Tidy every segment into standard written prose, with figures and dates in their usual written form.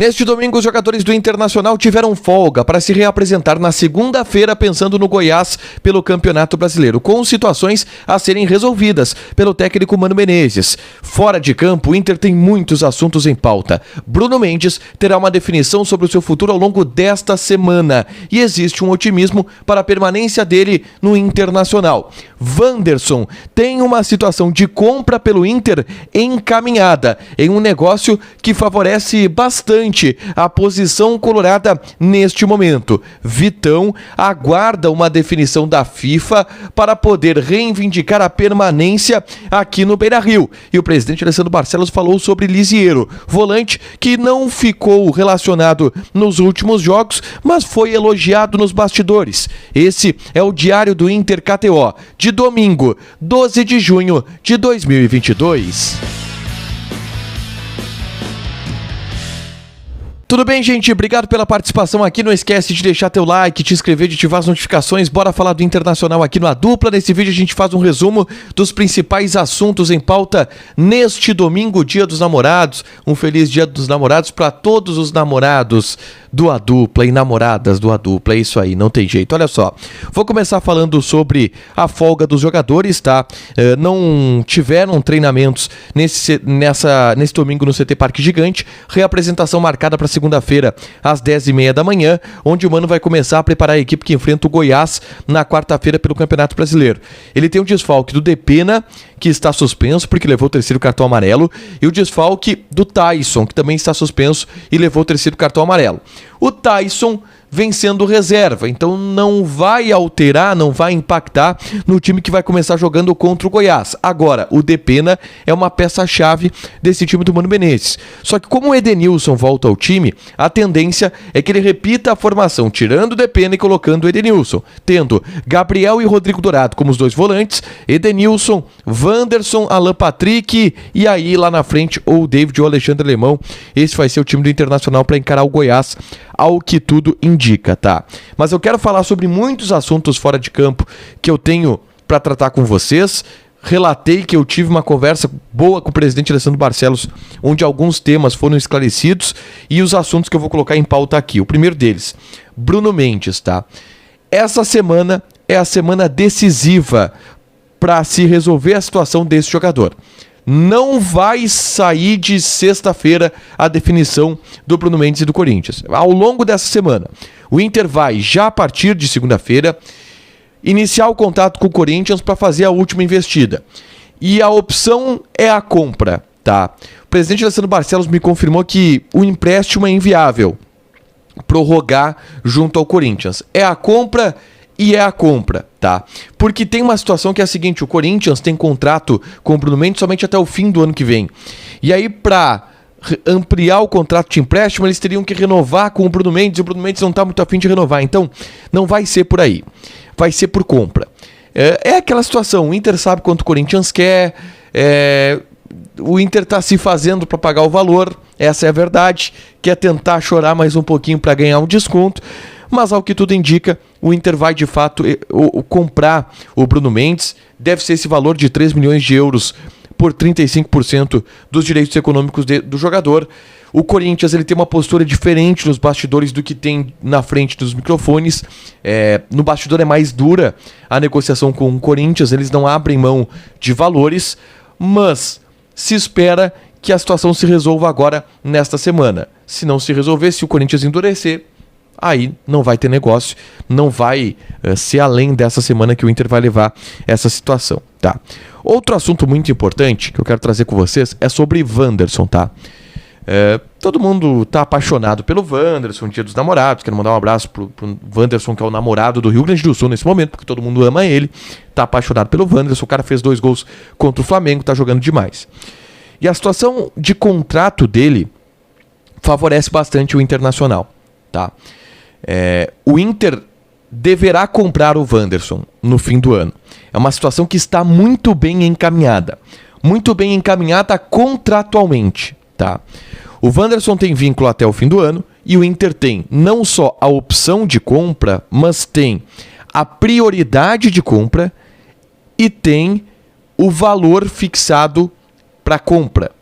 Neste domingo, os jogadores do Internacional tiveram folga para se reapresentar na segunda-feira, pensando no Goiás pelo Campeonato Brasileiro, com situações a serem resolvidas pelo técnico Mano Menezes. Fora de campo, o Inter tem muitos assuntos em pauta. Bruno Mendes terá uma definição sobre o seu futuro ao longo desta semana e existe um otimismo para a permanência dele no Internacional. Wanderson tem uma situação de compra pelo Inter encaminhada em um negócio que favorece bastante a posição colorada neste momento. Vitão aguarda uma definição da FIFA para poder reivindicar a permanência aqui no Beira-Rio. E o presidente Alessandro Barcelos falou sobre Lisiero, volante que não ficou relacionado nos últimos jogos, mas foi elogiado nos bastidores. Esse é o Diário do Inter KTO, de domingo, 12 de junho de 2022. Tudo bem, gente? Obrigado pela participação aqui. Não esquece de deixar teu like, te inscrever, de ativar as notificações. Bora falar do Internacional aqui no A Dupla. Nesse vídeo a gente faz um resumo dos principais assuntos em pauta neste domingo, Dia dos Namorados. Um feliz Dia dos Namorados para todos os namorados do A Dupla e namoradas do A Dupla. É isso aí, não tem jeito. Olha só, vou começar falando sobre a folga dos jogadores, tá? Não tiveram treinamentos nesse domingo no CT Parque Gigante. Reapresentação marcada para segunda-feira, às 10h30 da manhã, onde o Mano vai começar a preparar a equipe que enfrenta o Goiás na quarta-feira pelo Campeonato Brasileiro. Ele tem um desfalque do Depena, que está suspenso porque levou o terceiro cartão amarelo, e o desfalque do Tyson, que também está suspenso e levou o terceiro cartão amarelo. O Tyson vem sendo reserva, então não vai alterar, não vai impactar no time que vai começar jogando contra o Goiás. Agora, o Depena é uma peça-chave desse time do Mano Menezes. Só que como o Edenilson volta ao time, a tendência é que ele repita a formação, tirando o Depena e colocando o Edenilson, tendo Gabriel e Rodrigo Dourado como os dois volantes, Edenilson, Wanderson, Alan Patrick e aí lá na frente ou o David ou o Alexandre Alemão. Esse vai ser o time do Internacional para encarar o Goiás, ao que tudo indica, tá? Mas eu quero falar sobre muitos assuntos fora de campo que eu tenho para tratar com vocês. Relatei que eu tive uma conversa boa com o presidente Alessandro Barcelos, onde alguns temas foram esclarecidos e os assuntos que eu vou colocar em pauta aqui. O primeiro deles, Bruno Mendes, tá? Essa semana é a semana decisiva para se resolver a situação desse jogador. Não vai sair de sexta-feira a definição do Bruno Mendes e do Corinthians. Ao longo dessa semana, o Inter vai, já a partir de segunda-feira, iniciar o contato com o Corinthians para fazer a última investida. E a opção é a compra, tá? O presidente Alessandro Barcelos me confirmou que o empréstimo é inviável prorrogar junto ao Corinthians. É a compra e é a compra, tá? Porque tem uma situação que é a seguinte: o Corinthians tem contrato com o Bruno Mendes somente até o fim do ano que vem. E aí, para ampliar o contrato de empréstimo, eles teriam que renovar com o Bruno Mendes, e o Bruno Mendes não está muito afim de renovar. Então, não vai ser por aí. Vai ser por compra. É aquela situação, o Inter sabe quanto o Corinthians quer, o Inter está se fazendo para pagar o valor, essa é a verdade, quer tentar chorar mais um pouquinho para ganhar um desconto. Mas ao que tudo indica, o Inter vai de fato comprar o Bruno Mendes. Deve ser esse valor de 3 milhões de euros por 35% dos direitos econômicos do jogador. O Corinthians ele tem uma postura diferente nos bastidores do que tem na frente dos microfones. No bastidor é mais dura a negociação com o Corinthians, eles não abrem mão de valores, mas se espera que a situação se resolva agora nesta semana. Se não se resolver, se o Corinthians endurecer, aí não vai ter negócio, não vai ser além dessa semana que o Inter vai levar essa situação, tá? Outro assunto muito importante que eu quero trazer com vocês é sobre Wanderson, tá? Todo mundo tá apaixonado pelo Wanderson, Dia dos Namorados. Quero mandar um abraço pro Wanderson, que é o namorado do Rio Grande do Sul nesse momento, porque todo mundo ama ele, tá apaixonado pelo Wanderson. O cara fez 2 gols contra o Flamengo, tá jogando demais. E a situação de contrato dele favorece bastante o Internacional, tá? O Inter deverá comprar o Wanderson no fim do ano. É uma situação que está muito bem encaminhada contratualmente, tá? O Wanderson tem vínculo até o fim do ano e o Inter tem não só a opção de compra, mas tem a prioridade de compra e tem o valor fixado para compra,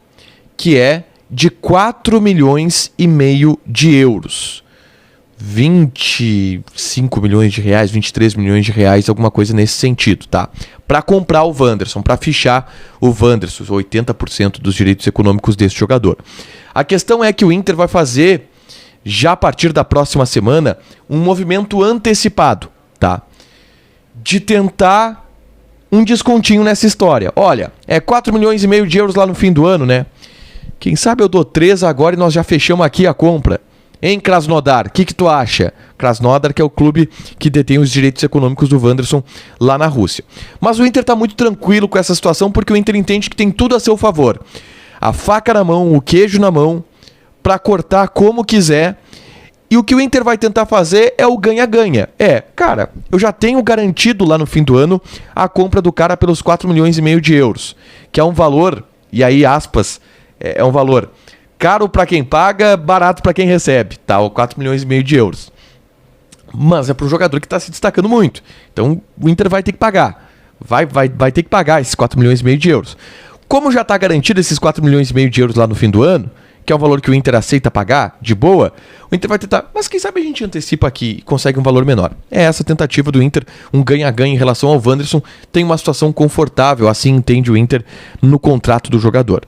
que é de 4 milhões e meio de euros. 25 milhões de reais, 23 milhões de reais, alguma coisa nesse sentido, tá? Para comprar o Wanderson, para fichar o Wanderson, 80% dos direitos econômicos desse jogador. A questão é que o Inter vai fazer, já a partir da próxima semana, um movimento antecipado, tá? De tentar um descontinho nessa história. Olha, 4 milhões e meio de euros lá no fim do ano, né? Quem sabe eu dou 3 agora e nós já fechamos aqui a compra. Em Krasnodar, o que tu acha? Krasnodar, que é o clube que detém os direitos econômicos do Wanderson lá na Rússia. Mas o Inter está muito tranquilo com essa situação porque o Inter entende que tem tudo a seu favor. A faca na mão, o queijo na mão, para cortar como quiser. E o que o Inter vai tentar fazer é o ganha-ganha. Cara, eu já tenho garantido lá no fim do ano a compra do cara pelos 4 milhões e meio de euros, que é um valor, e aí aspas, é um valor caro para quem paga, barato para quem recebe, tá? 4 milhões e meio de euros. Mas é para um jogador que está se destacando muito. Então o Inter vai ter que pagar. Vai ter que pagar esses 4 milhões e meio de euros. Como já está garantido esses 4 milhões e meio de euros lá no fim do ano, que é o valor que o Inter aceita pagar, de boa, o Inter vai tentar... Mas quem sabe a gente antecipa aqui e consegue um valor menor. É essa a tentativa do Inter, um ganha-ganha em relação ao Wanderson. Tem uma situação confortável, assim entende o Inter, no contrato do jogador.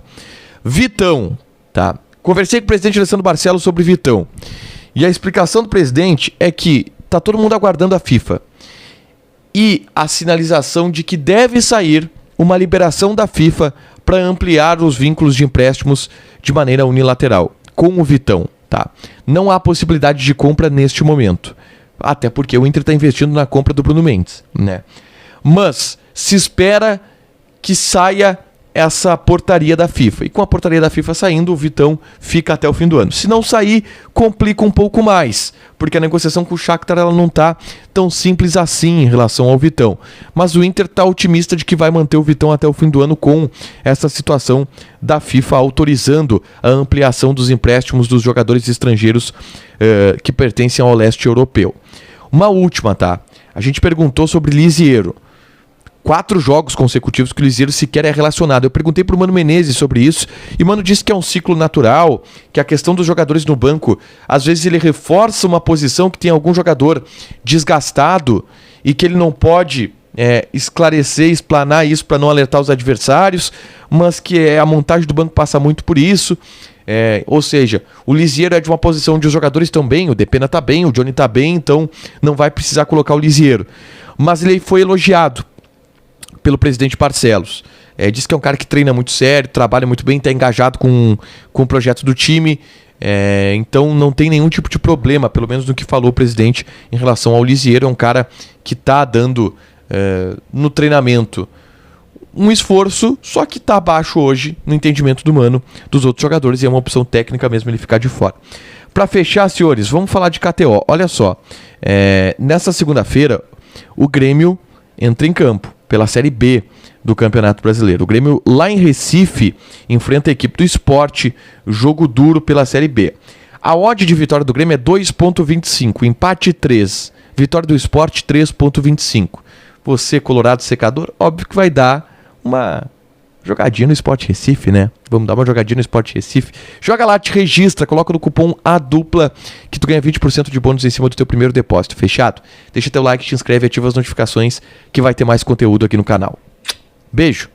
Vitão, tá? Conversei com o presidente Alessandro Barcelos sobre Vitão. E a explicação do presidente é que tá todo mundo aguardando a FIFA. E a sinalização de que deve sair uma liberação da FIFA para ampliar os vínculos de empréstimos de maneira unilateral com o Vitão, tá? Não há possibilidade de compra neste momento. Até porque o Inter está investindo na compra do Bruno Mendes, né? Mas se espera que saia essa portaria da FIFA. E com a portaria da FIFA saindo, o Vitão fica até o fim do ano. Se não sair, complica um pouco mais, porque a negociação com o Shakhtar ela não está tão simples assim em relação ao Vitão. Mas o Inter está otimista de que vai manter o Vitão até o fim do ano com essa situação da FIFA autorizando a ampliação dos empréstimos dos jogadores estrangeiros que pertencem ao leste europeu. Uma última, tá? A gente perguntou sobre Lisiero. 4 jogos consecutivos que o Lisiero sequer é relacionado. Eu perguntei pro Mano Menezes sobre isso e o Mano disse que é um ciclo natural, que a questão dos jogadores no banco, às vezes ele reforça uma posição que tem algum jogador desgastado e que ele não pode esclarecer, explanar isso para não alertar os adversários, mas que a montagem do banco passa muito por isso. Ou seja, o Lisiero é de uma posição onde os jogadores estão bem, o Depena está bem, o Johnny está bem, então não vai precisar colocar o Lisiero. Mas ele foi elogiado pelo presidente Barcelos. Diz que é um cara que treina muito sério, trabalha muito bem, está engajado com o projeto do time, então não tem nenhum tipo de problema, pelo menos no que falou o presidente em relação ao Lisiero. É um cara que está dando no treinamento um esforço, só que está abaixo hoje no entendimento do Mano dos outros jogadores e é uma opção técnica mesmo ele ficar de fora. Para fechar, senhores, vamos falar de KTO. Olha só, nessa segunda-feira o Grêmio entra em campo pela Série B do Campeonato Brasileiro. O Grêmio, lá em Recife, enfrenta a equipe do Sport, jogo duro pela Série B. A odd de vitória do Grêmio é 2,25, empate 3, vitória do Sport 3,25. Você, colorado secador, óbvio que vai dar uma jogadinha no Sport Recife, né? Vamos dar uma jogadinha no Sport Recife. Joga lá, te registra, coloca no cupom ADUPLA que tu ganha 20% de bônus em cima do teu primeiro depósito. Fechado? Deixa teu like, te inscreve, ativa as notificações que vai ter mais conteúdo aqui no canal. Beijo!